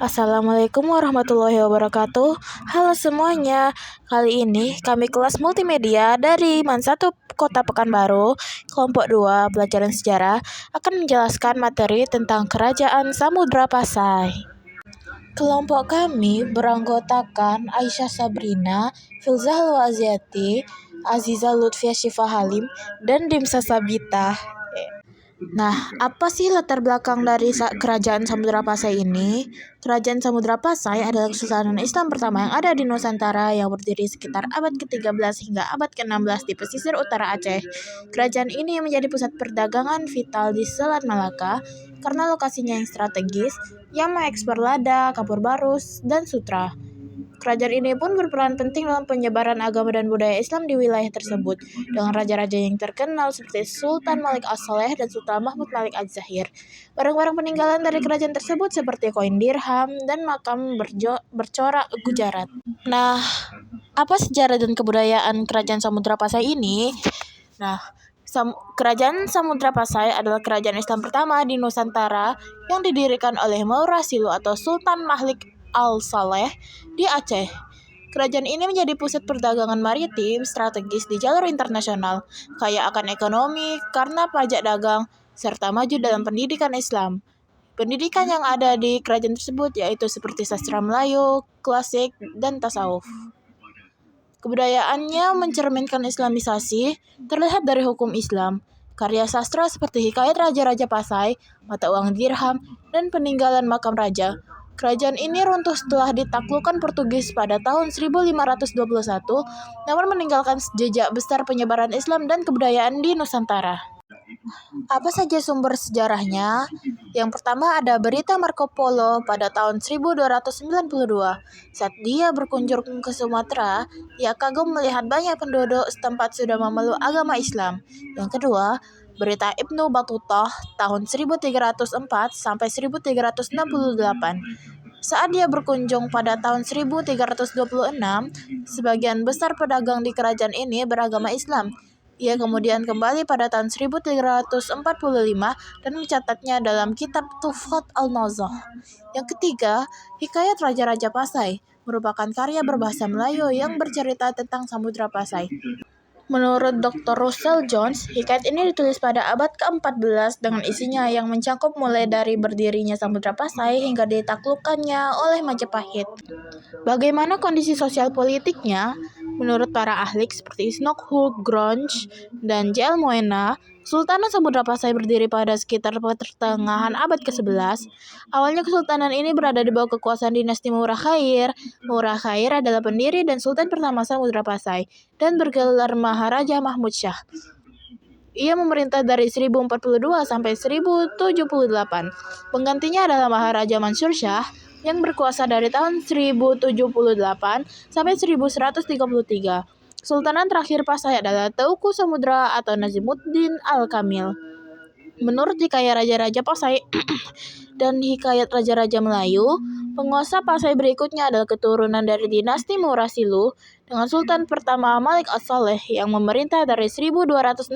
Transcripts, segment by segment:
Assalamualaikum warahmatullahi wabarakatuh. Halo semuanya. Kali ini kami kelas multimedia dari MAN 1 Kota Pekanbaru, kelompok 2 pelajaran sejarah akan menjelaskan materi tentang Kerajaan Samudra Pasai. Kelompok kami beranggotakan Aisyah Sabrina, Filzah Aziati, Aziza Lutfia Syifa Halim, dan Dimsa Sabita. Nah, apa sih latar belakang dari Kerajaan Samudra Pasai ini? Kerajaan Samudra Pasai adalah kesultanan Islam pertama yang ada di Nusantara yang berdiri sekitar abad ke-13 hingga abad ke-16 di pesisir utara Aceh. Kerajaan ini menjadi pusat perdagangan vital di Selat Malaka karena lokasinya yang strategis yang mengekspor lada, kapur barus, dan sutra. Kerajaan ini pun berperan penting dalam penyebaran agama dan budaya Islam di wilayah tersebut, dengan raja-raja yang terkenal seperti Sultan Malik As-Saleh dan Sultan Mahmud Malik Az-Zahir. Barang-barang peninggalan dari kerajaan tersebut seperti koin dirham dan makam bercorak Gujarat. Nah, apa sejarah dan kebudayaan Kerajaan Samudra Pasai ini? Nah, Kerajaan Samudra Pasai adalah kerajaan Islam pertama di Nusantara yang didirikan oleh Maurasilu atau Sultan Malik Al-Saleh di Aceh. Kerajaan ini menjadi pusat perdagangan maritim strategis di jalur internasional, kaya akan ekonomi karena pajak dagang, serta maju dalam pendidikan Islam. Pendidikan yang ada di kerajaan tersebut yaitu seperti sastra Melayu, klasik, dan tasawuf. Kebudayaannya mencerminkan Islamisasi, terlihat dari hukum Islam, karya sastra seperti Hikayat Raja-Raja Pasai, mata uang dirham, dan peninggalan makam raja. Kerajaan ini runtuh setelah ditaklukkan Portugis pada tahun 1521, namun meninggalkan jejak besar penyebaran Islam dan kebudayaan di Nusantara. Apa saja sumber sejarahnya? Yang pertama ada berita Marco Polo pada tahun 1292. Saat dia berkunjung ke Sumatera, ia kagum melihat banyak penduduk setempat sudah memeluk agama Islam. Yang kedua, berita Ibnu Battuta tahun 1304 sampai 1368. Saat dia berkunjung pada tahun 1326, sebagian besar pedagang di kerajaan ini beragama Islam. Ia kemudian kembali pada tahun 1345 dan mencatatnya dalam kitab Tuhfat Al-Nazah. Yang ketiga, Hikayat Raja-Raja Pasai merupakan karya berbahasa Melayu yang bercerita tentang Samudra Pasai. Menurut Dr. Russell Jones, hikayat ini ditulis pada abad ke-14 dengan isinya yang mencakup mulai dari berdirinya Samudra Pasai hingga ditaklukkannya oleh Majapahit. Bagaimana kondisi sosial politiknya? Menurut para ahli seperti Snokhulk, Gronch, dan J.L. Moena, Kesultanan Samudra Pasai berdiri pada sekitar pertengahan abad ke-11. Awalnya kesultanan ini berada di bawah kekuasaan dinasti Murah Khair. Murah Khair adalah pendiri dan sultan pertama Samudra Pasai dan bergelar Maharaja Mahmud Shah. Ia memerintah dari 1042 sampai 1078. Penggantinya adalah Maharaja Mansur Shah yang berkuasa dari tahun 1078 sampai 1133. Sultanan terakhir Pasai adalah Teuku Samudra atau Nazimuddin Al-Kamil. Menurut Hikayat Raja-Raja Pasai dan Hikayat Raja-Raja Melayu, penguasa Pasai berikutnya adalah keturunan dari dinasti Maurasilu dengan Sultan pertama Malik As-Saleh yang memerintah dari 1267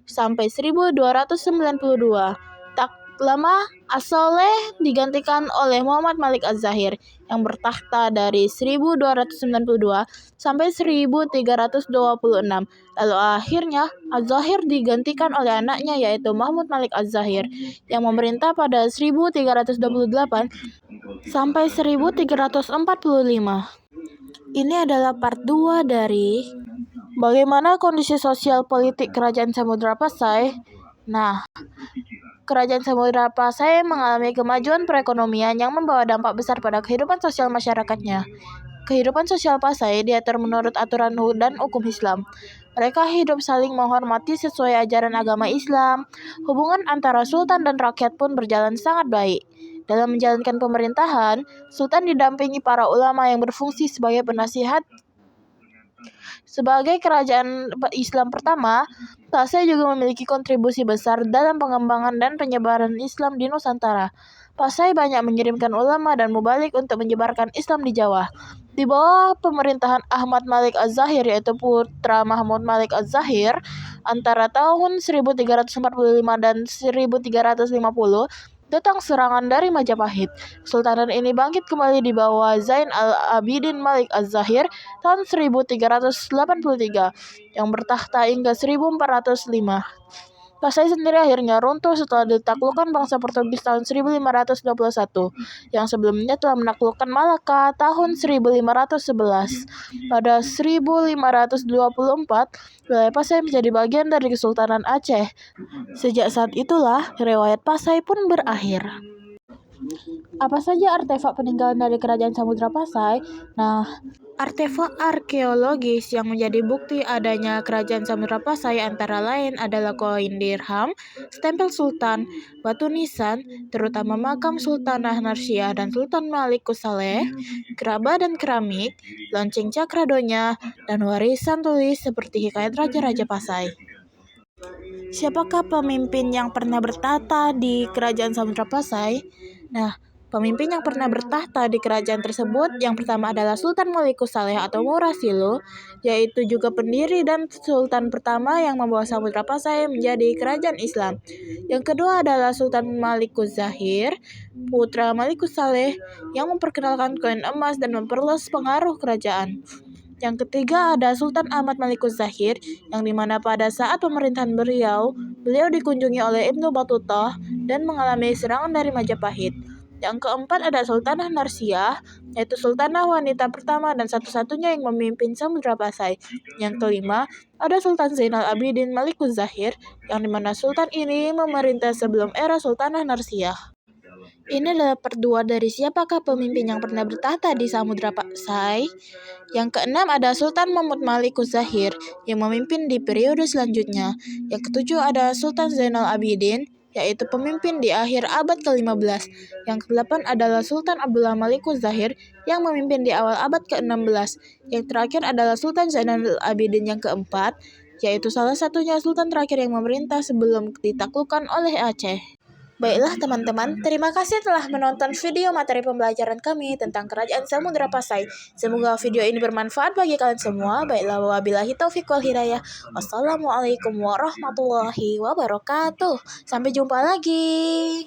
sampai 1292. Tak lama, As-Saleh digantikan oleh Muhammad Malik Az-Zahir yang bertakhta dari 1292 sampai 1326. Lalu akhirnya Az-Zahir digantikan oleh anaknya yaitu Mahmud Malik Az-Zahir yang memerintah pada 1328 sampai 1345. Ini adalah part 2 dari bagaimana kondisi sosial politik Kerajaan Samudra Pasai. Nah, Kerajaan Samudra Pasai mengalami kemajuan perekonomian yang membawa dampak besar pada kehidupan sosial masyarakatnya. Kehidupan sosial Pasai diatur menurut aturan dan hukum Islam. Mereka hidup saling menghormati sesuai ajaran agama Islam. Hubungan antara sultan dan rakyat pun berjalan sangat baik. Dalam menjalankan pemerintahan, sultan didampingi para ulama yang berfungsi sebagai penasihat. Sebagai kerajaan Islam pertama, Pasai juga memiliki kontribusi besar dalam pengembangan dan penyebaran Islam di Nusantara. Pasai banyak mengirimkan ulama dan mubalik untuk menyebarkan Islam di Jawa. Di bawah pemerintahan Ahmad Malik Az-Zahir yaitu putra Mahmud Malik Az-Zahir antara tahun 1345 dan 1350, datang serangan dari Majapahit. Kesultanan ini bangkit kembali di bawah Zain al-Abidin Malik Az-Zahir tahun 1383 yang bertahta hingga 1405. Pasai sendiri akhirnya runtuh setelah ditaklukkan bangsa Portugis tahun 1521, yang sebelumnya telah menaklukkan Malaka tahun 1511. Pada 1524, wilayah Pasai menjadi bagian dari Kesultanan Aceh. Sejak saat itulah, riwayat Pasai pun berakhir. Apa saja artefak peninggalan dari Kerajaan Samudra Pasai? Nah, artefak arkeologis yang menjadi bukti adanya Kerajaan Samudra Pasai antara lain adalah koin dirham, stempel sultan, batu nisan, terutama makam Sultanah Narsiah dan Sultan Malikus Saleh, gerabah dan keramik, lonceng cakradonya, dan warisan tulis seperti hikayat Raja-Raja Pasai. Siapakah pemimpin yang pernah bertahta di Kerajaan Samudra Pasai? Nah, pemimpin yang pernah bertahta di kerajaan tersebut yang pertama adalah Sultan Malikus Saleh atau Murasilu, yaitu juga pendiri dan sultan pertama yang membawa Samudra Pasai menjadi kerajaan Islam. Yang kedua adalah Sultan Malikus Zahir, putra Malikus Saleh, yang memperkenalkan koin emas dan memperluas pengaruh kerajaan. Yang ketiga ada Sultan Ahmad Malikus Zahir, yang dimana pada saat pemerintahan beliau dikunjungi oleh Ibnu Battuta dan mengalami serangan dari Majapahit. Yang keempat ada Sultanah Narsiah, yaitu sultanah wanita pertama dan satu-satunya yang memimpin Samudra Pasai. Yang kelima ada Sultan Zainal Abidin Malikus Zahir, yang dimana sultan ini memerintah sebelum era Sultanah Narsiah. Ini adalah part 2 dari siapakah pemimpin yang pernah bertahta di Samudra Pasai. Yang keenam ada Sultan Mahmud Malikus Zahir yang memimpin di periode selanjutnya. Yang ketujuh ada Sultan Zainal Abidin, yaitu pemimpin di akhir abad ke-15. Yang kedelapan adalah Sultan Abdullah Malikus Zahir yang memimpin di awal abad ke-16. Yang terakhir adalah Sultan Zainal Abidin yang keempat, yaitu salah satunya sultan terakhir yang memerintah sebelum ditaklukkan oleh Aceh. Baiklah teman-teman, terima kasih telah menonton video materi pembelajaran kami tentang Kerajaan Samudra Pasai. Semoga video ini bermanfaat bagi kalian semua. Baiklah, wabillahi taufiq wal hidayah. Wassalamualaikum warahmatullahi wabarakatuh. Sampai jumpa lagi.